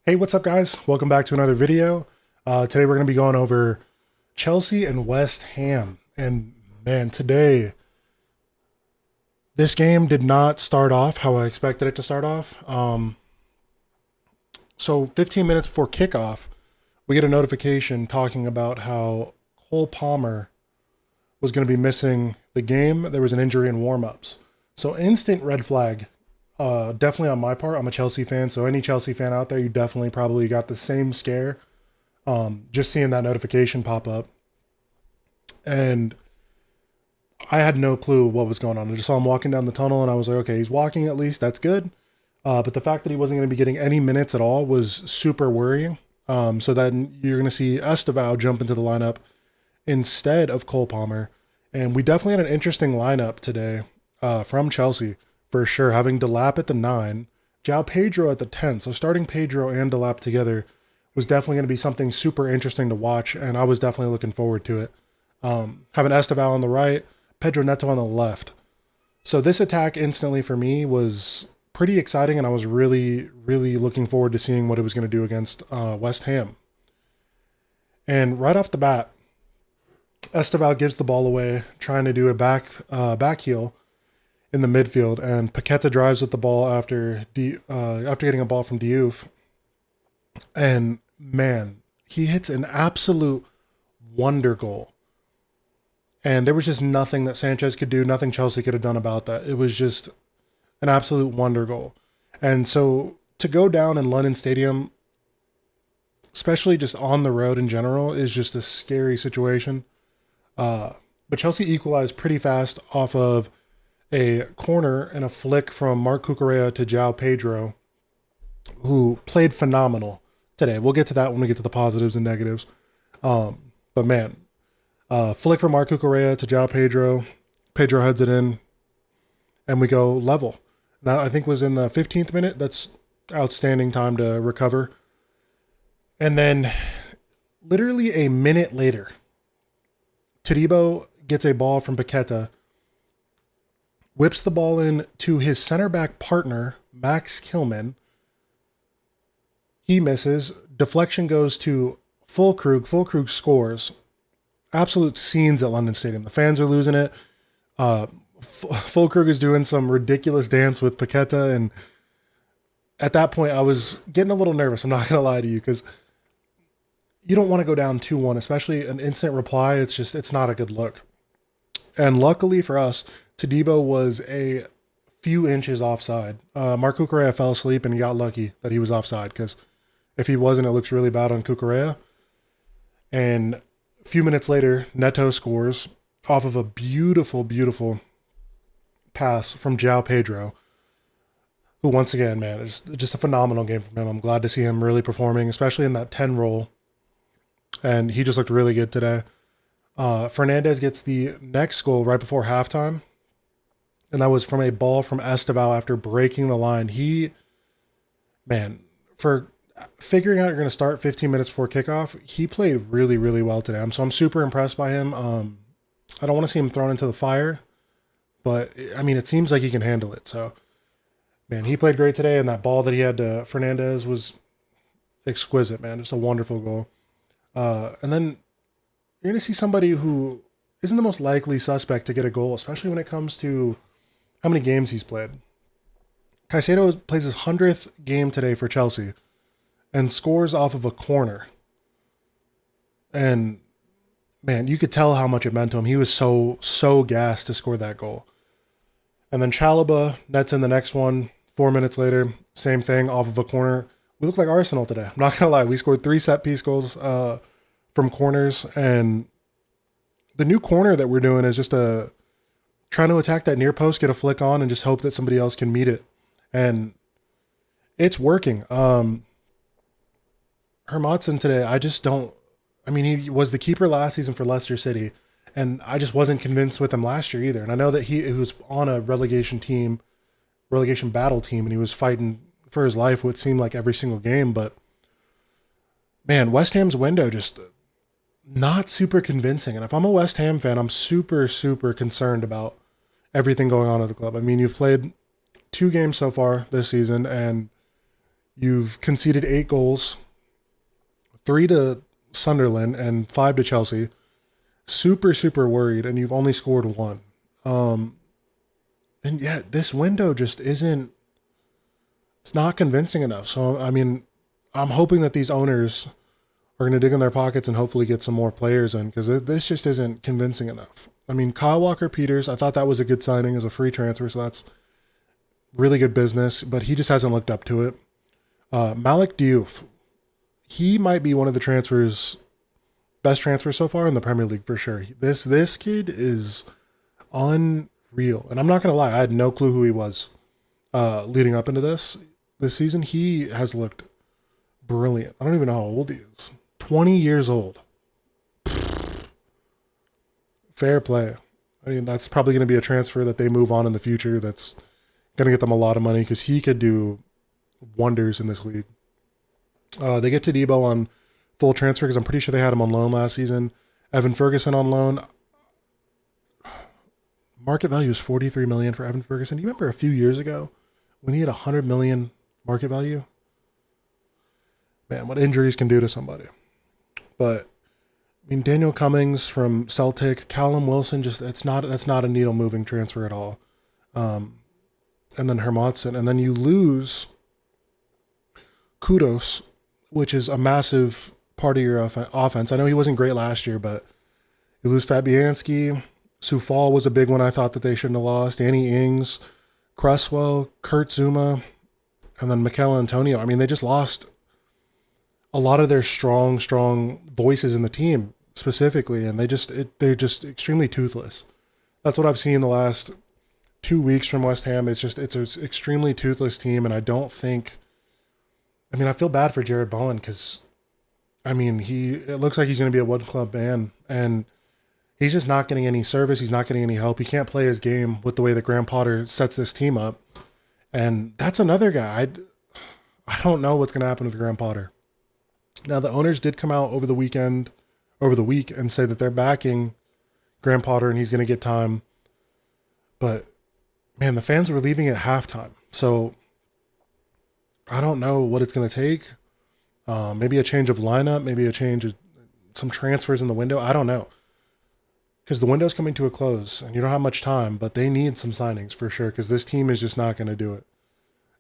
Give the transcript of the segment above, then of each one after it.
Hey, what's up, guys? Welcome back to another video. Today we're going to be going over Chelsea and West Ham. And man, today this game did not start off how I expected it to start off. So 15 minutes before kickoff, we get a notification talking about how Cole Palmer was going to be missing the game. There was an injury in warm-ups. So instant red flag. Definitely on my part. I'm a Chelsea fan, so any Chelsea fan out there, you definitely probably got the same scare. Just seeing that notification pop up, and I had no clue what was going on. I just saw him walking down the tunnel, and I was like, okay, he's walking at least. That's good. But the fact that he wasn't going to be getting any minutes at all was super worrying. So then you're going to see Estevao jump into the lineup instead of Cole Palmer. And we definitely had an interesting lineup today from Chelsea, for sure. Having Delap at the 9, João Pedro at the 10. So starting Pedro and Delap together was definitely going to be something super interesting to watch, and I was definitely looking forward to it. Having Estevao on the right, Pedro Neto on the left. So this attack instantly for me was pretty exciting, and I was really, really looking forward to seeing what it was going to do against West Ham. And right off the bat, Estevao gives the ball away, trying to do a back heel in the midfield, and Paqueta drives with the ball after getting a ball from Diouf, and man, he hits an absolute wonder goal. And there was just nothing that Sanchez could do, nothing Chelsea could have done about that. It was just an absolute wonder goal. And so to go down in London Stadium, especially just on the road in general, is just a scary situation. But Chelsea equalized pretty fast off of a corner and a flick from Marc Cucurella to João Pedro, who played phenomenal today. We'll get to that when we get to the positives and negatives. But man, flick from Marc Cucurella to João Pedro. Pedro heads it in, and we go level. That I think was in the 15th minute. That's outstanding time to recover. And then, literally a minute later, Todibo gets a ball from Paqueta, whips the ball in to his center back partner, Max Kilman. He misses. Deflection goes to Füllkrug. Füllkrug scores. Absolute scenes at London Stadium. The fans are losing it. Füllkrug is doing some ridiculous dance with Paqueta, and at that point, I was getting a little nervous. I'm not going to lie to you, because you don't want to go down 2-1, especially an instant reply. It's not a good look. And luckily for us, Todibo was a few inches offside. Marc Cucurella fell asleep, and he got lucky that he was offside, because if he wasn't, it looks really bad on Cucurella. And a few minutes later, Neto scores off of a beautiful, beautiful pass from João Pedro, who once again, man, is just a phenomenal game from him. I'm glad to see him really performing, especially in that 10 role. And he just looked really good today. Fernandez gets the next goal right before halftime, and that was from a ball from Estevao after breaking the line. Man, for figuring out you're going to start 15 minutes before kickoff, he played really, really well today. I'm super impressed by him. I don't want to see him thrown into the fire, but I mean, it seems like he can handle it. So, man, he played great today, and that ball that he had to Fernandez was exquisite, man. Just a wonderful goal. And then you're going to see somebody who isn't the most likely suspect to get a goal, especially when it comes to how many games he's played. Caicedo plays his 100th game today for Chelsea and scores off of a corner. And man, you could tell how much it meant to him. He was so gassed to score that goal. And then Chalobah nets in the next one. 4 minutes later, same thing off of a corner. We look like Arsenal today. I'm not gonna lie. We scored 3 set piece goals from corners, and the new corner that we're doing is just trying to attack that near post, get a flick on, and just hope that somebody else can meet it. And it's working. Hermansson today, I just don't. I mean, he was the keeper last season for Leicester City, and I just wasn't convinced with him last year either. And I know that he was on a relegation battle team, and he was fighting for his life what seemed like every single game. But man, West Ham's window just not super convincing. And if I'm a West Ham fan, I'm super, super concerned about everything going on at the club. I mean, you've played 2 games so far this season, and You've conceded 8 goals, 3 to Sunderland and 5 to Chelsea. Super, super worried, and you've only scored 1. Um, and yet this window just isn't, it's not convincing enough. So, I mean, I'm hoping that these owners are going to dig in their pockets and hopefully get some more players in because this just isn't convincing enough. I mean, Kyle Walker-Peters, I thought that was a good signing as a free transfer, so that's really good business, but he just hasn't looked up to it. Malik Diouf, he might be one of the best transfers so far in the Premier League for sure. This kid is unreal, and I'm not gonna lie, I had no clue who he was leading up into this season. He has looked brilliant. I don't even know how old he is. 20 years old. Fair play. I mean, that's probably going to be a transfer that they move on in the future. That's going to get them a lot of money because he could do wonders in this league. They get Todibo on full transfer because I'm pretty sure they had him on loan last season. Evan Ferguson on loan. Market value is 43 million for Evan Ferguson. Do you remember a few years ago when he had 100 million market value? Man, what injuries can do to somebody. But I mean, Daniel Cummings from Celtic, Callum Wilson, that's not a needle moving transfer at all. And then Hermansen, and then you lose Kudos, which is a massive part of your offense. I know he wasn't great last year, but you lose Fabianski. Soufal was a big one I thought that they shouldn't have lost. Danny Ings, Cresswell, Kurt Zuma, and then Mikel Antonio. I mean, they just lost a lot of their strong voices in the team specifically, and they're just extremely toothless. That's what I've seen the last 2 weeks from West Ham. It's an extremely toothless team, and I don't think. I mean, I feel bad for Jared Bowen because, I mean, it looks like he's going to be a one club man, and he's just not getting any service. He's not getting any help. He can't play his game with the way that Graham Potter sets this team up, and that's another guy. I don't know what's going to happen with Graham Potter. Now, the owners did come out over the week, and say that they're backing Graham Potter and he's going to get time. But, man, the fans were leaving at halftime. So, I don't know what it's going to take. Maybe a change of lineup, maybe a change of some transfers in the window. I don't know. Because the window's coming to a close and you don't have much time, but they need some signings for sure because this team is just not going to do it.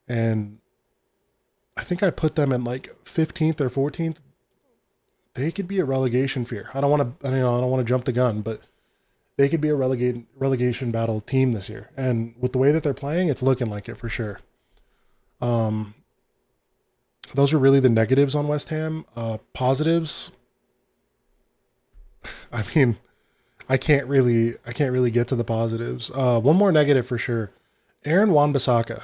And I think I put them in like 15th or 14th. They could be a relegation fear. I don't want to jump the gun, but they could be a relegation battle team this year. And with the way that they're playing, it's looking like it for sure. Those are really the negatives on West Ham. Positives. I mean, I can't really get to the positives. One more negative for sure. Aaron Wan-Bissaka.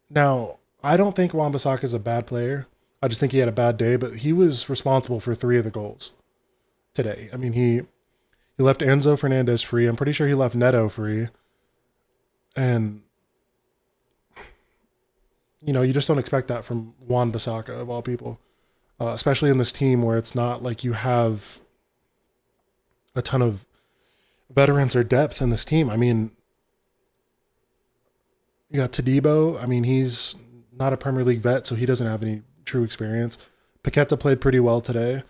Now, I don't think Wan-Bissaka is a bad player. I just think he had a bad day, but he was responsible for 3 of the goals today. I mean, he left Enzo Fernandez free. I'm pretty sure he left Neto free. And, you just don't expect that from Wan-Bissaka, of all people. Especially in this team where it's not like you have a ton of veterans or depth in this team. I mean, you got Todibo. I mean, he's not a Premier League vet, so he doesn't have any true experience. Paqueta played pretty well today.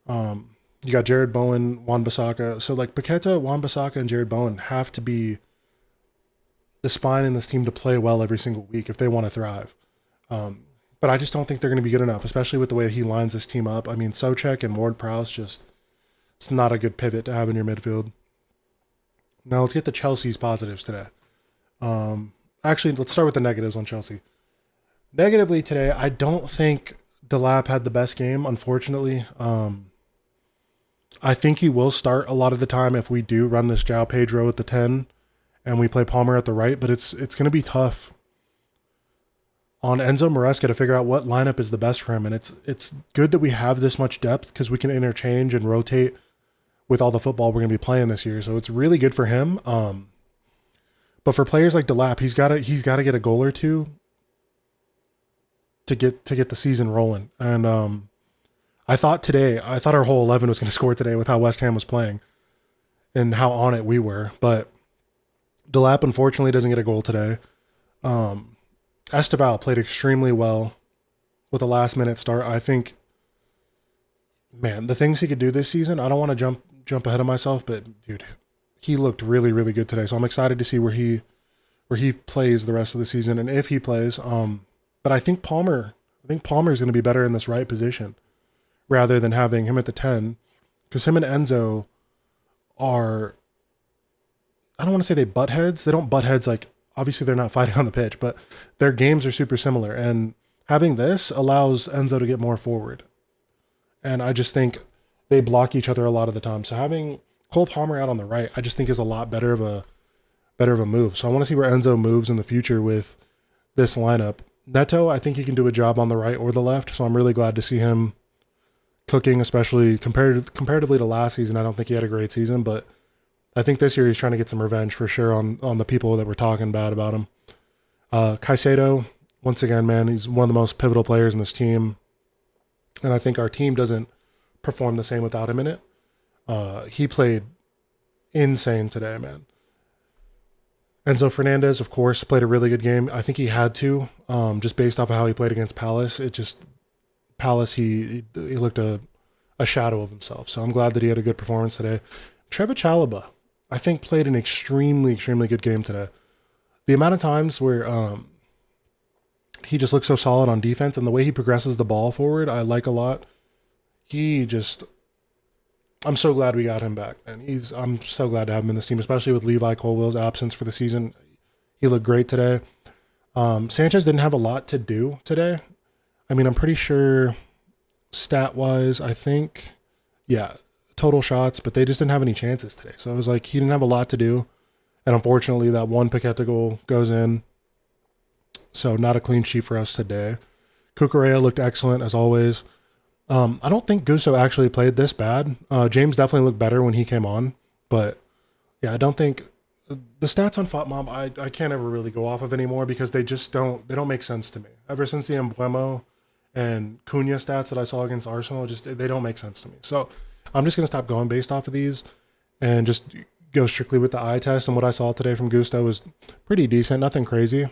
You got Jared Bowen, Wan-Bissaka. So, like, Paqueta, Wan-Bissaka, and Jared Bowen have to be the spine in this team to play well every single week if they want to thrive. But I just don't think they're going to be good enough, especially with the way he lines this team up. I mean, Souček and Ward-Prowse it's not a good pivot to have in your midfield. Now, let's get to Chelsea's positives today. Actually, let's start with the negatives on Chelsea. Negatively today, I don't think Delap had the best game, unfortunately. I think he will start a lot of the time if we do run this João Pedro at the 10 and we play Palmer at the right, but it's going to be tough on Enzo Maresca to figure out what lineup is the best for him. And it's good that we have this much depth because we can interchange and rotate with all the football we're going to be playing this year. So it's really good for him. But for players like Delap, he's got to get a goal or two to get the season rolling. And I thought our whole 11 was going to score today with how West Ham was playing and how on it we were. But Delap unfortunately doesn't get a goal today. Esteval played extremely well with a last minute start. I think, man, the things he could do this season, I don't want to jump ahead of myself, but dude, he looked really, really good today. So I'm excited to see where he plays the rest of the season and if he plays. But I think Palmer is going to be better in this right position rather than having him at the 10, because him and Enzo are, I don't want to say they butt heads. They don't butt heads, like obviously they're not fighting on the pitch, but their games are super similar. And having this allows Enzo to get more forward. And I just think they block each other a lot of the time. So having Cole Palmer out on the right, I just think is a lot better of a move. So I want to see where Enzo moves in the future with this lineup. Neto, I think he can do a job on the right or the left. So I'm really glad to see him cooking, especially comparatively to last season. I don't think he had a great season, but I think this year he's trying to get some revenge for sure on the people that were talking bad about him. Caicedo, once again, man, he's one of the most pivotal players in this team. And I think our team doesn't perform the same without him in it. He played insane today, man. Enzo Fernandez, of course, played a really good game. I think he had to, just based off of how he played against Palace. Palace, he looked a shadow of himself. So I'm glad that he had a good performance today. Trevor Chalobah, I think, played an extremely, extremely good game today. The amount of times where he just looks so solid on defense, and the way he progresses the ball forward, I like a lot. I'm so glad we got him back, and I'm so glad to have him in this team, especially with Levi Colwill's absence for the season. He looked great today. Sanchez didn't have a lot to do today. I mean, I'm pretty sure stat-wise, I think, yeah, total shots, but they just didn't have any chances today. So it was like he didn't have a lot to do, and unfortunately, that one Paqueta goal goes in. So not a clean sheet for us today. Cucurella looked excellent as always. I don't think Gusto actually played this bad. James definitely looked better when he came on, but yeah, I don't think the stats on FotMob I can't ever really go off of anymore because they don't make sense to me. Ever since the Embuemo and Cunha stats that I saw against Arsenal, they don't make sense to me. So I'm just gonna stop going based off of these and just go strictly with the eye test. And what I saw today from Gusto was pretty decent, nothing crazy.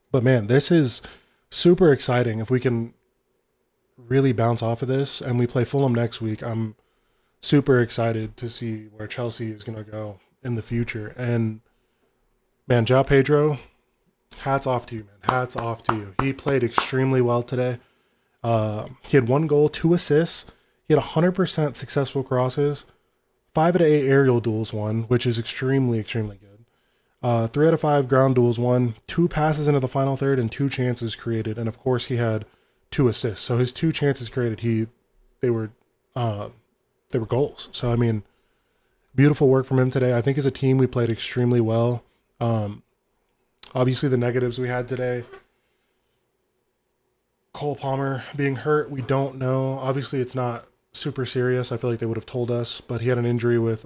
But man, this is super exciting if we can really bounce off of this and we play Fulham next week. I'm super excited to see where Chelsea is going to go in the future. And man, João Pedro, hats off to you, man. Hats off to you. He played extremely well today. He had 1 goal, 2 assists. He had 100% successful crosses, 5 out of 8 aerial duels won, which is extremely, extremely good. 3 out of 5 ground duels won, 2 passes into the final third, and 2 chances created. And of course, he had 2 assists. So his 2 chances created, they were goals. So I mean, beautiful work from him today. I think as a team we played extremely well. Obviously the negatives we had today, Cole Palmer being hurt, we don't know. Obviously it's not super serious. I feel like they would have told us, but he had an injury with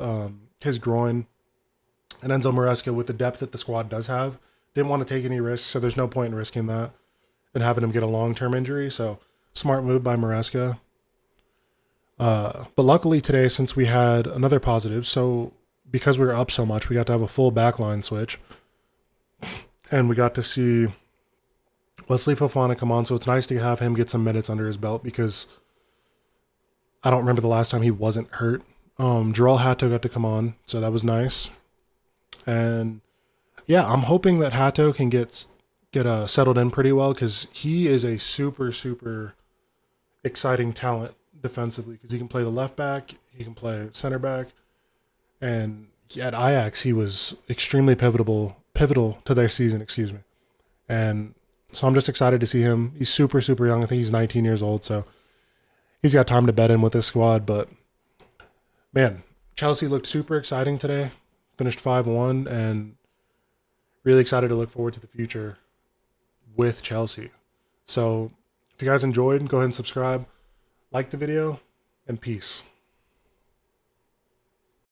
his groin. And Enzo Maresca, with the depth that the squad does have, didn't want to take any risks, so there's no point in risking that and having him get a long-term injury. So smart move by Maresca. But luckily today, since we had another positive, so because we were up so much, we got to have a full backline switch. And we got to see Wesley Fofana come on, so it's nice to have him get some minutes under his belt because I don't remember the last time he wasn't hurt. Jarell Hato got to come on, so that was nice. And yeah, I'm hoping that Hato can get settled in pretty well because he is a super, super exciting talent defensively because he can play the left back, he can play center back, and at Ajax he was extremely pivotal to their season, excuse me. And so I'm just excited to see him. He's super, super young. I think he's 19 years old, so he's got time to bed in with this squad. But man, Chelsea looked super exciting today. Finished 5-1 and really excited to look forward to the future with Chelsea. So if you guys enjoyed, go ahead and subscribe, like the video, and peace.